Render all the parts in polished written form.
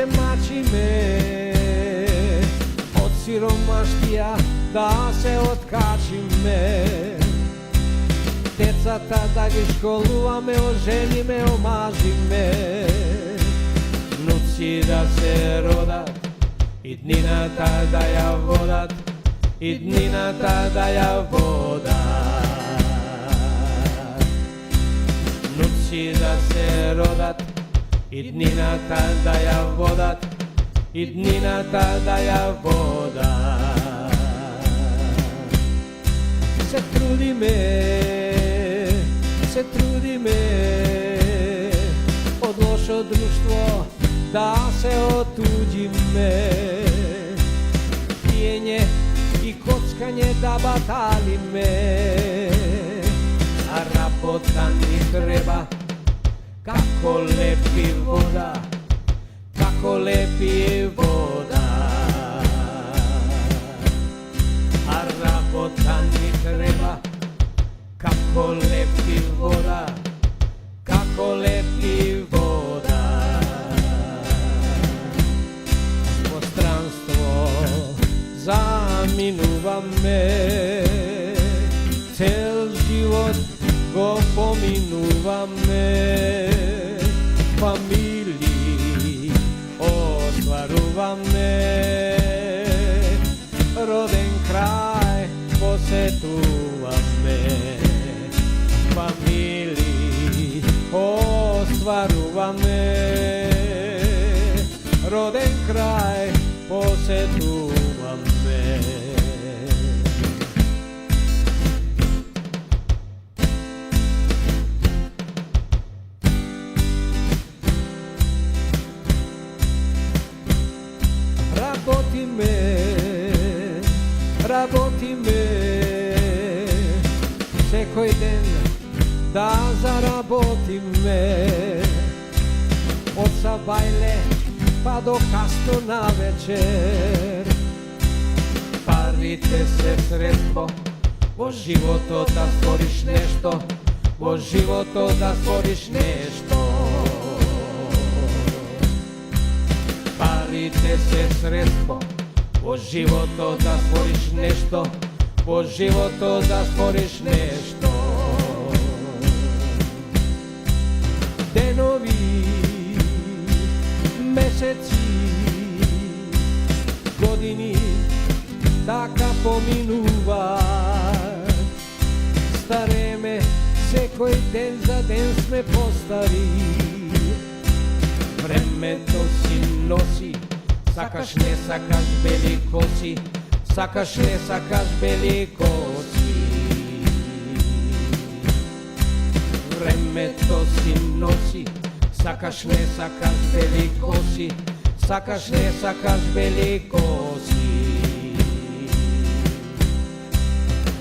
се мачиме, од сиромаштија да се откачиме. Децата да ги школуваме, ожениме, омажиме. Внуци да се родат, и днината да ја водат, и днината да ја водат. Внуци да се родат, и днината да ја водат, и днината да ја водат. Се трудиме од лошо друштво да се отуѓиме. Пиење и коцкање да баталиме, а работа ни треба како лепи вода, како лепи вода. А работа ни треба како лепи вода, како лепи вода. Во странство заминуваме, цел живот го поминуваме. Фамилии остваруваме, роден крај посетуваме. Фамилии остваруваме, роден крај посетуваме. Работиме секој ден да заработиме, од сабајле па до касно на вечер. Парите се средство во животот да створиш нешто, во животот да створиш нешто. Парите се средство во животот да створиш нешто, во животот да створиш нешто. Денови, месеци, години така поминуваат. Стареме, секој ден за ден сме постари. Времето си носи, сакаш не сакаш бели коси, сакаш не сакаш бели коси. Времето си носи, сакаш не сакаш бели коси, сакаш не сакаш бели коси.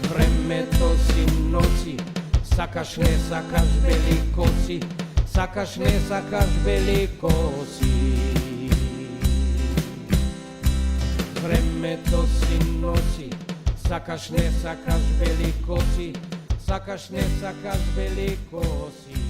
Времето си носи, сакаш не сакаш бели коси, сакаш не сакаш бели коси. Времето си носи, сакаш не сакаш бели коси, сакаш не сакаш бели коси.